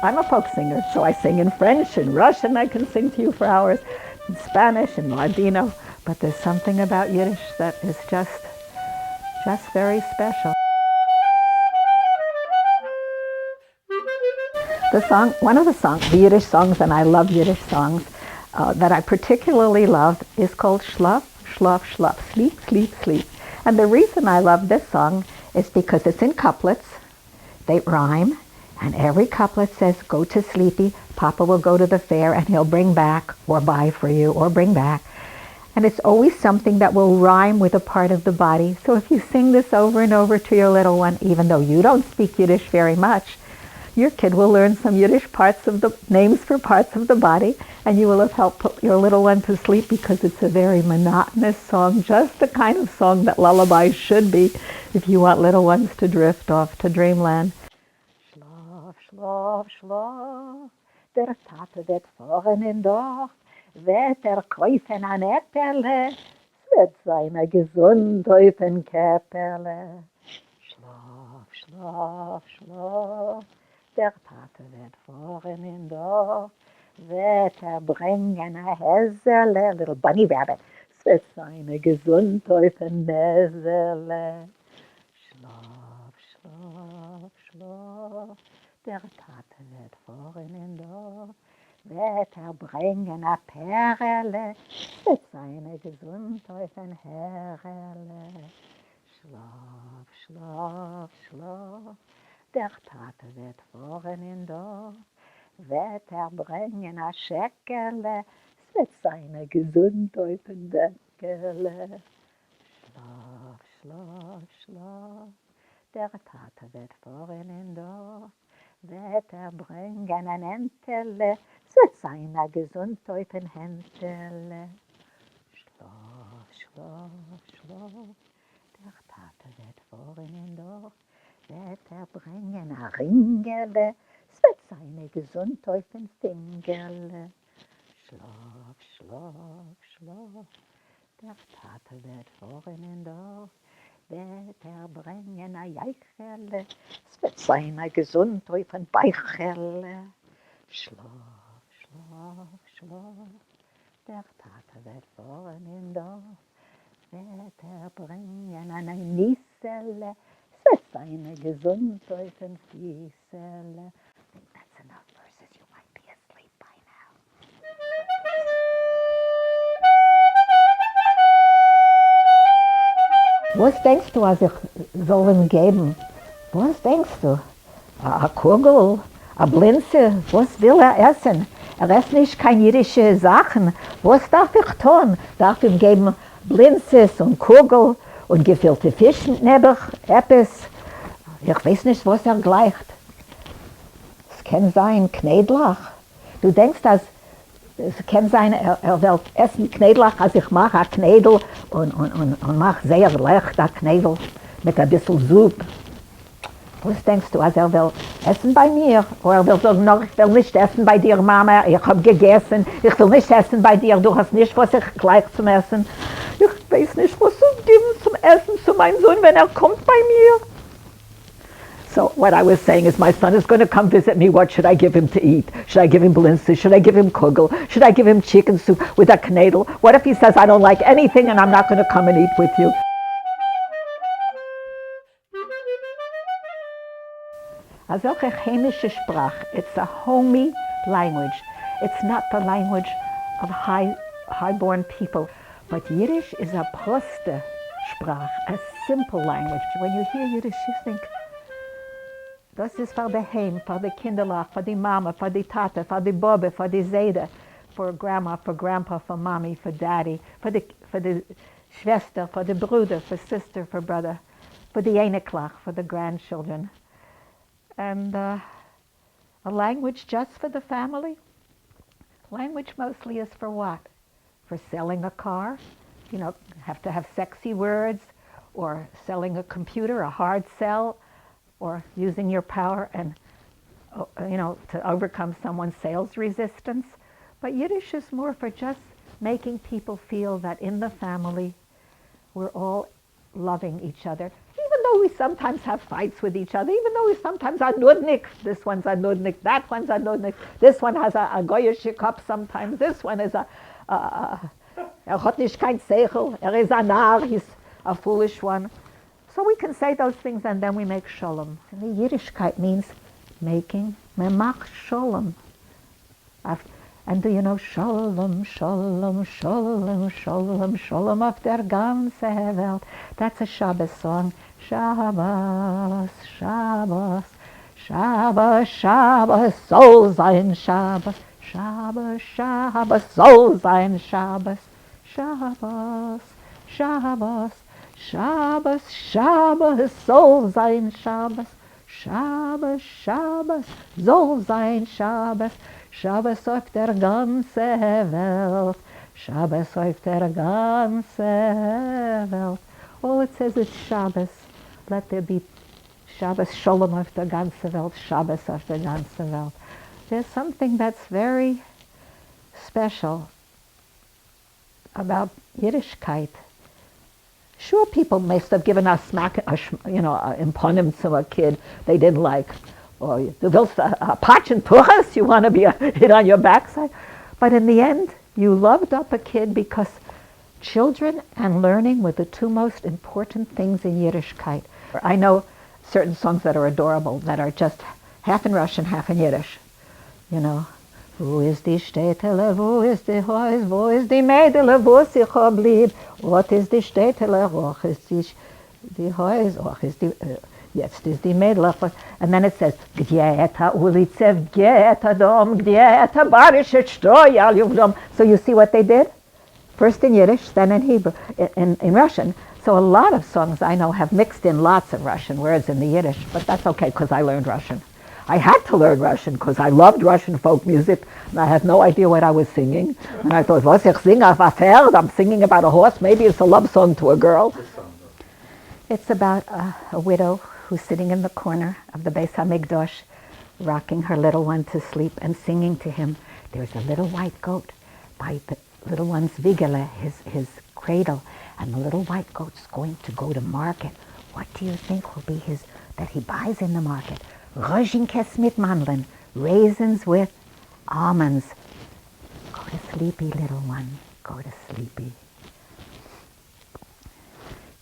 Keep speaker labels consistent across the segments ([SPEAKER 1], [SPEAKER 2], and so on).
[SPEAKER 1] I'm a folk singer, so I sing in French and Russian. I can sing to you for hours, in Spanish and Ladino. But there's something about Yiddish that is just very special. One of the Yiddish songs, and I love Yiddish songs, that I particularly love is called Schlaf, Schlaf, Schlaf, Sleep, Sleep, Sleep. And the reason I love this song is because it's in couplets. They rhyme, and every couplet says, go to sleepy, Papa will go to the fair and he'll bring back, or buy for you, or bring back. And it's always something that will rhyme with a part of the body. So if you sing this over and over to your little one, even though you don't speak Yiddish very much, your kid will learn some Yiddish names for parts of the body, and you will have helped put your little one to sleep because it's a very monotonous song, just the kind of song that lullabies should be if you want little ones to drift off to dreamland. Schlaf, schlaf, schlaf, der Tate wird fahren in Dorf, wird kaufen an Äpfele, es wird seine gesund auf ein Käpperle. Schlaf, schlaf, schlaf, der Tate wird fahren in Dorf, wird bringen a Häsele, little bunny rabbit, es wird seine gesund auf ein Näsele. Schlaf, schlaf, schlaf, der Tate wird fahren in Dorf, wird bringen a Perle, es wird seine gesund auf ein Herrele. Schlaf, schlaf, schlaf, der Tate wird fahren in Dorf, wird bringen a Schäckele, es wird seine gesund auf ein Bäckele. Schlaf, schlaf, schlaf, der Tate wird fahren in Dorf, wird bringen ein Entele, es wird seine gesund auf ein Händele. Schlaf, schlaf, schlaf, der Tate wird fahren in Dorf, wird bringen a Ringele, es wird seine gesund auf ein Fingerle. Schlaf, schlaf, schlaf, der Tate wird fahren in Dorf, wird bringen a Eichele, es wird seine gesund auf ein Beichele. Schlaf, schlaf, schlaf, der Tate wird fahren in Dorf, wird bringen an ein Niesele, es wird seine gesund auf ein Fiesele. I think that's enough verses. You might be asleep by now. Was denkst du, als ich soll ihm geben? Was denkst du? A Kugel, a Blinze, was will essen? Isst nicht keine jiddische Sachen. Was darf ich tun? Darf ihm geben Blinzes und Kugel und gefüllte Fischnebel, etwas? Ich weiß nicht, was gleicht. Es kann sein Knädlach. Du denkst, dass es kann sein, will essen Knädlach, als ich mache ein Knädel und mache sehr leicht ein Knädel mit ein bisschen Suppe. Was denkst du, als will essen bei mir? Oder will sagen, no, ich will nicht essen bei dir, Mama, ich habe gegessen, ich will nicht essen bei dir, du hast nicht, was ich gleich zum Essen. Ich weiß nicht, was zu geben zum Essen zu meinem Sohn, wenn kommt bei mir. So what I was saying is my son is going to come visit me. What should I give him to eat? Should I give him blintzes? Should I give him kugel? Should I give him chicken soup with a knädel? What if he says, I don't like anything and I'm not going to come and eat with you? A solche chemische Sprache, it's a homey language. It's not the language of high-born people. But Yiddish is a proste Sprache, a simple language. When you hear Yiddish, you think, das ist für die Heim, für die Kinderlach, für die Mama, für die Tate, für die Bobbe, für die Zede, for Grandma, for Grandpa, for Mommy, for Daddy, for the Schwester, for the Bruder, for sister, for brother, for the Eneklach, for the grandchildren. And a language just for the family? Language mostly is for what? For selling a car? You know, have to have sexy words, or selling a computer, a hard sell, or using your power and, to overcome someone's sales resistance. But Yiddish is more for just making people feel that in the family, we're all loving each other. Even though we sometimes have fights with each other, even though we sometimes are nudnik, this one's a nudnik, that one's a nudnik, this one has a goyish cup sometimes, this one is hat nicht kein Seichel, is a nar, he's a foolish one. So we can say those things and then we make shalom. And the Yiddishkeit means making, memach shalom. And do you know shalom, shalom, shalom, shalom, shalom auf der ganze Welt? That's a Shabbos song. Shabbos, Shabbos, Shabbos, Shabbos, soll sein Shabbos. Shabbos, Shabbos, soll sein Shabbos. Shabbos, Shabbos, Shabbos, Shabbos, soll sein Shabbos. Shabbos, Shabbos, soll sein Shabbos. Shabbos auf der ganze Welt. Shabbos auf der ganze Welt. All it says is Shabbos. Let there be Shabbos Shalom auf der ganze Welt. Shabbos auf der ganze Welt. There's something that's very special about Yiddishkeit. Sure, people must have given us smack, imponim to a kid they didn't like. Or du willst a patch and puchas, you want to be hit on your backside. But in the end, you loved up a kid because children and learning were the two most important things in Yiddishkeit. I know certain songs that are adorable, that are just half in Russian, half in Yiddish. You know, wo ist die Städtele, wo ist die Häus, wo ist die Mädele, wo sich blieb, what is die Städtele, och ist die Häus, och ist die... Jetzt ist die Mädel, and then it says, Gdzie eta ulice, gdzie eta dom, gdzie eta barische stroj, al dom. So you see what they did? First in Yiddish, then in Hebrew, in Russian. So a lot of songs I know have mixed in lots of Russian words in the Yiddish, but that's okay because I learned Russian. I had to learn Russian because I loved Russian folk music, and I had no idea what I was singing. And I thought, was ich singe auf a Pferd? I'm singing about a horse. Maybe it's a love song to a girl. It's about a widow who's sitting in the corner of the Beis HaMikdash, rocking her little one to sleep and singing to him. There's a little white goat by the little one's vigele, his cradle, and the little white goat's going to go to market. What do you think will be that he buys in the market? Rozinkes mit Mandeln, raisins with almonds. Go to sleepy, little one, go to sleepy.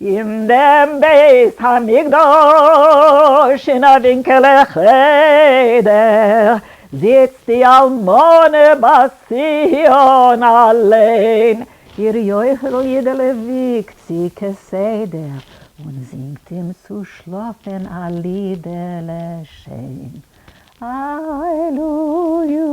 [SPEAKER 1] In dem Beis HaMikdash in a winkele cheder sitzt die Almone Bassion allein. Ihr Jochel Yidele wiegt sie keseder und singt ihm zu schlafen a Liedele schein. Halleluja.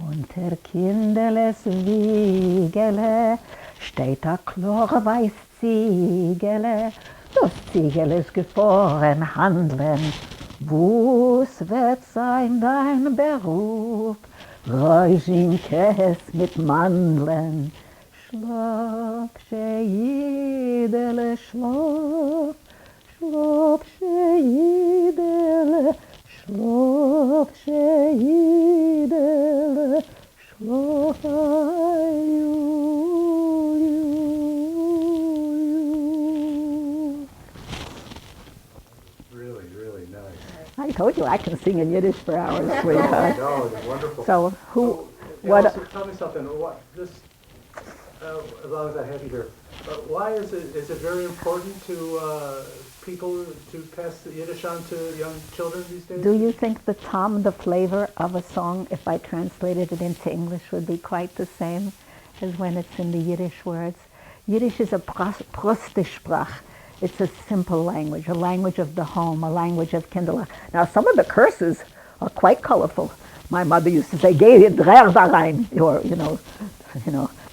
[SPEAKER 1] Unter Kindeles Wiegele steht a chlorweiß Ziegele, das Ziegele ist gefroren handeln. Wo's wird sein dein Beruf? Räuchinkes mit Mandeln. Schlaf, Scheyidele, schlaf, schlaf, Scheyidele, schlaf, Scheyidele, schlaf, I told you I can sing in Yiddish for hours, sweetheart.
[SPEAKER 2] No, it's wonderful.
[SPEAKER 1] So
[SPEAKER 2] what? Also, tell me something. What this? As long as I have you here, why is it very important to people to pass the Yiddish on to young children these days?
[SPEAKER 1] Do you think the flavor of a song, if I translated it into English, would be quite the same as when it's in the Yiddish words? Yiddish is a Prostisprach. It's a simple language, a language of the home, a language of Kinderlach. Now, some of the curses are quite colorful. My mother used to say, "Geh in Dreher da rein," or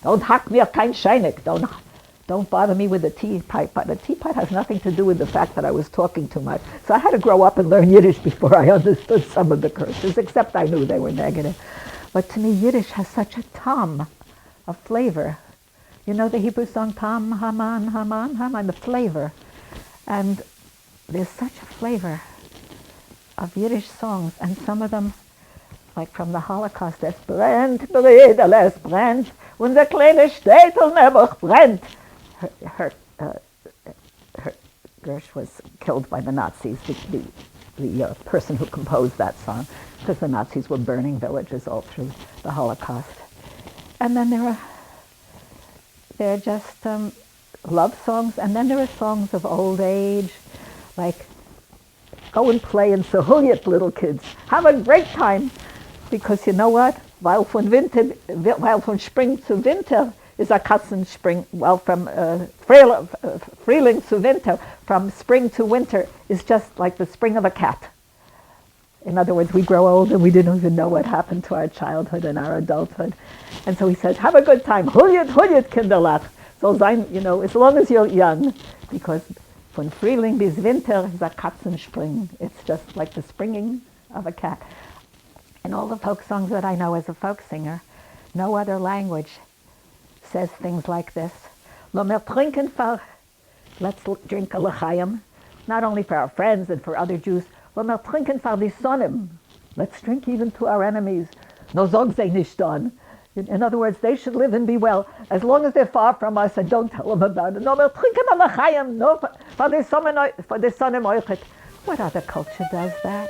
[SPEAKER 1] don't hack mir kein Scheinig, don't bother me with the teapot. But the teapot has nothing to do with the fact that I was talking too much. So I had to grow up and learn Yiddish before I understood some of the curses, except I knew they were negative. But to me, Yiddish has such a tam, a flavor. You know the Hebrew song, Tam, Haman, Haman, Haman, the flavor. And there's such a flavor of Yiddish songs, and some of them, like from the Holocaust, es brennt, Brüder, es brennt, unser kleines Städtel nebach brennt. Gersh was killed by the Nazis, the person who composed that song, because the Nazis were burning villages all through the Holocaust. And then there are just love songs, and then there are songs of old age, like go and play in Sahulyat, little kids. Have a great time, because you know what? Weil von Spring zu Winter is a Katzenspring. Well, from Frühling zu Winter, from spring to winter, is just like the spring of a cat. In other words, we grow old and we didn't even know what happened to our childhood and our adulthood. And so he says, have a good time. Hulyat, Hulyat, Kinderlach. So sein, as long as you're young, because von Frühling bis Winter is a Katzenspring. It's just like the springing of a cat. And all the folk songs that I know as a folk singer, no other language says things like this. Lo mer trinken for, let's drink a l'chaim, not only for our friends and for other Jews. Lo mer trinken for die Sonnem. Let's drink even to our enemies. No zog sei nicht don. In other words, they should live and be well, as long as they're far from us and don't tell them about it. No mer trinken a l'chaim, no for the Sonnem oichet. What other culture does that?